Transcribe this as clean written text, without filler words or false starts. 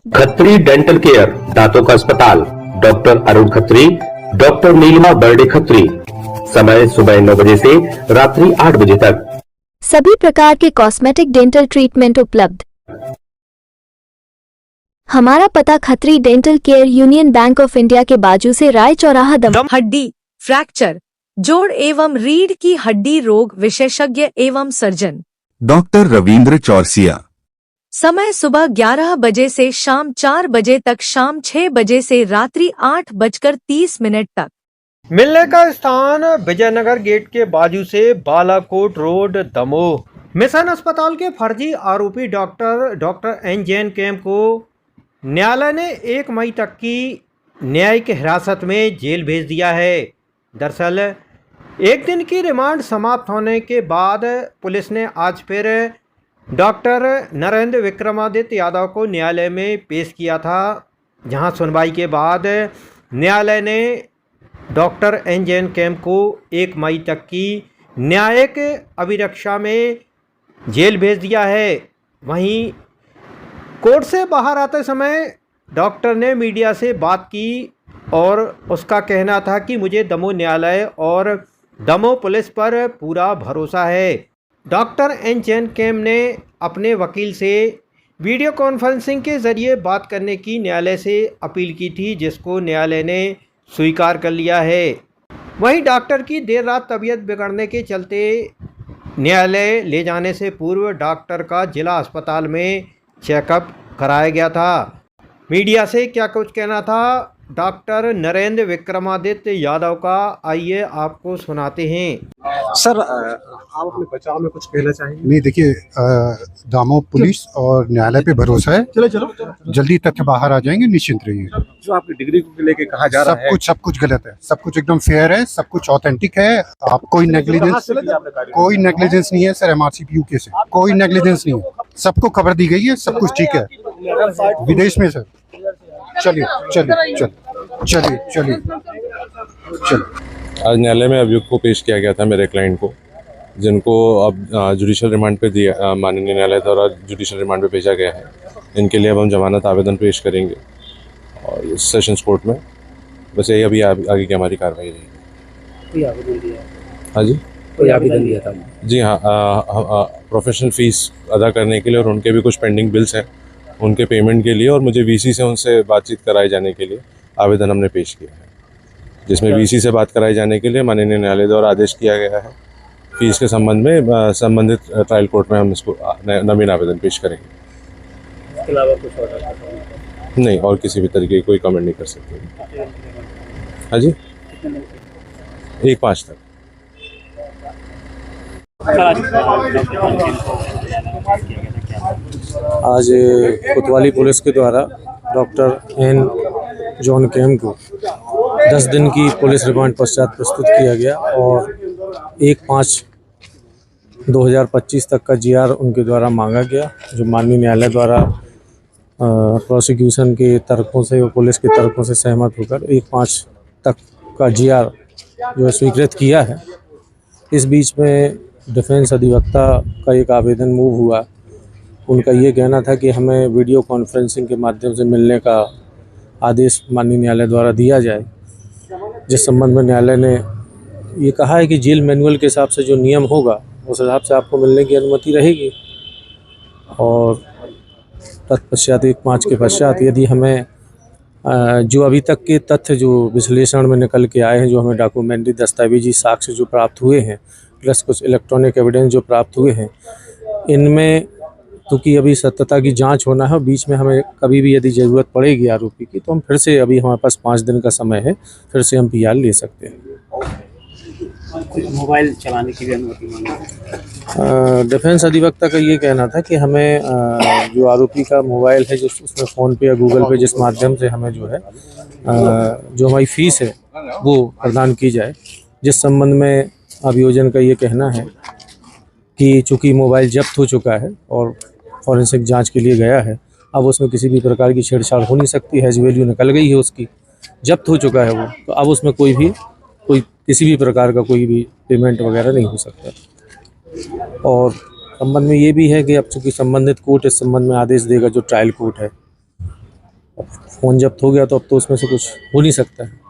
Khatri dental care, दांतों का अस्पताल, डॉक्टर अरुण खत्री, डॉक्टर नीलिमा बर्डे खत्री। समय सुबह 9 बजे से रात्रि 8 बजे तक। सभी प्रकार के कॉस्मेटिक डेंटल ट्रीटमेंट उपलब्ध। हमारा पता Khatri dental care, union bank of India के बाजू से राय चौराहा, दम। हड्डी, फ्रैक्चर, जोड़ एवं रीढ़ की हड्डी रोग विशेषज्ञ एवं सर्जन डॉक्टर रविंद्र चौरसिया। समय सुबह 11 बजे से शाम 4 बजे तक, शाम 6 बजे से रात्रि 8:30 तक। मिलने का स्थान विजयनगर गेट के बाजू से बालाकोट रोड, दमोह। मिशन अस्पताल के फर्जी आरोपी डॉक्टर एन जैन कैम को न्यायालय ने 1 मई तक की न्यायिक हिरासत में जेल भेज दिया है। दरअसल 1 दिन की रिमांड समाप्त होने के बाद पुलिस ने आज फिर डॉक्टर नरेंद्र विक्रमादित्य यादव को न्यायालय में पेश किया था, जहां सुनवाई के बाद न्यायालय ने डॉक्टर एन जैन कैम को 1 मई तक की न्यायिक अभिरक्षा में जेल भेज दिया है। वहीं कोर्ट से बाहर आते समय डॉक्टर ने मीडिया से बात की और उसका कहना था कि मुझे दमोह न्यायालय और दमोह पुलिस पर पूरा भरोसा है। डॉक्टर एन जैन कैम ने अपने वकील से वीडियो कॉन्फ्रेंसिंग के ज़रिए बात करने की न्यायालय से अपील की थी, जिसको न्यायालय ने स्वीकार कर लिया है। वहीं डॉक्टर की देर रात तबीयत बिगड़ने के चलते न्यायालय ले जाने से पूर्व डॉक्टर का जिला अस्पताल में चेकअप कराया गया था। मीडिया से क्या कुछ कहना था डॉक्टर नरेंद्र विक्रमादित्य यादव का, आइए आपको सुनाते हैं। सर, आप अपने बचाव में कुछ कहना चाहेंगे? नहीं, देखिए, दामोह पुलिस और न्यायालय पे भरोसा है। चलो जल्दी तथ्य बाहर आ जाएंगे, निश्चिंत रहिए। जो आपकी डिग्री को लेके कहा जा रहा है, सब कुछ गलत है, सब कुछ एकदम फेयर है, सब कुछ ऑथेंटिक है। आप कोई नेग्लिजेंस नहीं है सर। एमआरसीपीयू केस है, कोई नेग्लिजेंस नहीं है, सबको खबर दी गई है, सब कुछ ठीक है। विदेश में सर। चलिए चलिए चलिए चलिए चलिए। आज न्यायालय में अभियुक्त को पेश किया गया था, मेरे क्लाइंट को, जिनको अब जुडिशियल रिमांड पे दिया, माननीय न्यायालय द्वारा जुडिशियल रिमांड पे भेजा गया है। इनके लिए अब हम जमानत आवेदन पेश करेंगे और सेशंस कोर्ट में। बस यही अभी आगे की हमारी कार्रवाई रहेगी। कोई आवेदन दिया? हाँ जी, कोई आवेदन दिया था? जी हाँ, प्रोफेशनल फीस अदा करने के लिए और उनके भी कुछ पेंडिंग बिल्स हैं, उनके पेमेंट के लिए, और मुझे वीसी से उनसे बातचीत कराए जाने के लिए आवेदन हमने पेश किया है, जिसमें वीसी से बात कराई जाने के लिए माननीय न्यायालय द्वारा आदेश किया गया है। फीस के संबंध में संबंधित ट्रायल कोर्ट में हम इसको नवीन आवेदन पेश करेंगे। इसके अलावा कुछ और नहीं, और किसी भी तरीके की कोई कमेंट नहीं कर सकते। हाँ जी, 1/5 तक। आज कोतवाली पुलिस के द्वारा डॉक्टर एन जॉन कैम को 10 दिन की पुलिस रिमांड पश्चात प्रस्तुत किया गया और 1/5/2025 तक का जीआर उनके द्वारा मांगा गया, जो माननीय न्यायालय द्वारा प्रोसिक्यूशन के तर्कों से और पुलिस के तर्कों से सहमत होकर 1/5 तक का जीआर जो स्वीकृत किया है। इस बीच में डिफेंस अधिवक्ता का एक आवेदन मूव हुआ। उनका ये कहना था कि हमें वीडियो कॉन्फ्रेंसिंग के माध्यम से मिलने का आदेश माननीय न्यायालय द्वारा दिया जाए, जिस संबंध में न्यायालय ने ये कहा है कि जेल मैनुअल के हिसाब से जो नियम होगा उस हिसाब से आपको मिलने की अनुमति रहेगी। और तत्पश्चात 1/5 के पश्चात यदि हमें जो अभी तक के तथ्य जो विश्लेषण में निकल के आए हैं, जो हमें डॉक्यूमेंट्री दस्तावेजी साक्ष्य जो प्राप्त हुए हैं, प्लस कुछ इलेक्ट्रॉनिक एविडेंस जो प्राप्त हुए हैं, इनमें क्योंकि अभी सत्यता की जांच होना है, बीच में हमें कभी भी यदि ज़रूरत पड़ेगी आरोपी की, तो हम फिर से, अभी हमारे पास 5 दिन का समय है, फिर से हम पीआर ले सकते हैं। मोबाइल चलाने की भी अनुमति मांगी? डिफेंस अधिवक्ता का ये कहना था कि हमें जो आरोपी का मोबाइल है, जो उसमें फ़ोन पे या गूगल पे जिस माध्यम से हमें जो है जो हमारी फ़ीस है वो प्रदान की जाए, जिस संबंध में अभियोजन का ये कहना है कि चूँकि मोबाइल जब्त हो चुका है और फॉरेंसिक जांच के लिए गया है, अब उसमें किसी भी प्रकार की छेड़छाड़ हो नहीं सकती है। वैल्यू निकल गई है उसकी, जब्त हो चुका है वो, तो अब उसमें कोई किसी भी प्रकार का कोई भी पेमेंट वगैरह नहीं हो सकता। और संबंध में ये भी है कि अब चूँकि संबंधित कोर्ट इस संबंध में आदेश देगा, जो ट्रायल कोर्ट है, अब फ़ोन जब्त हो गया तो अब तो उसमें से कुछ हो नहीं सकता है।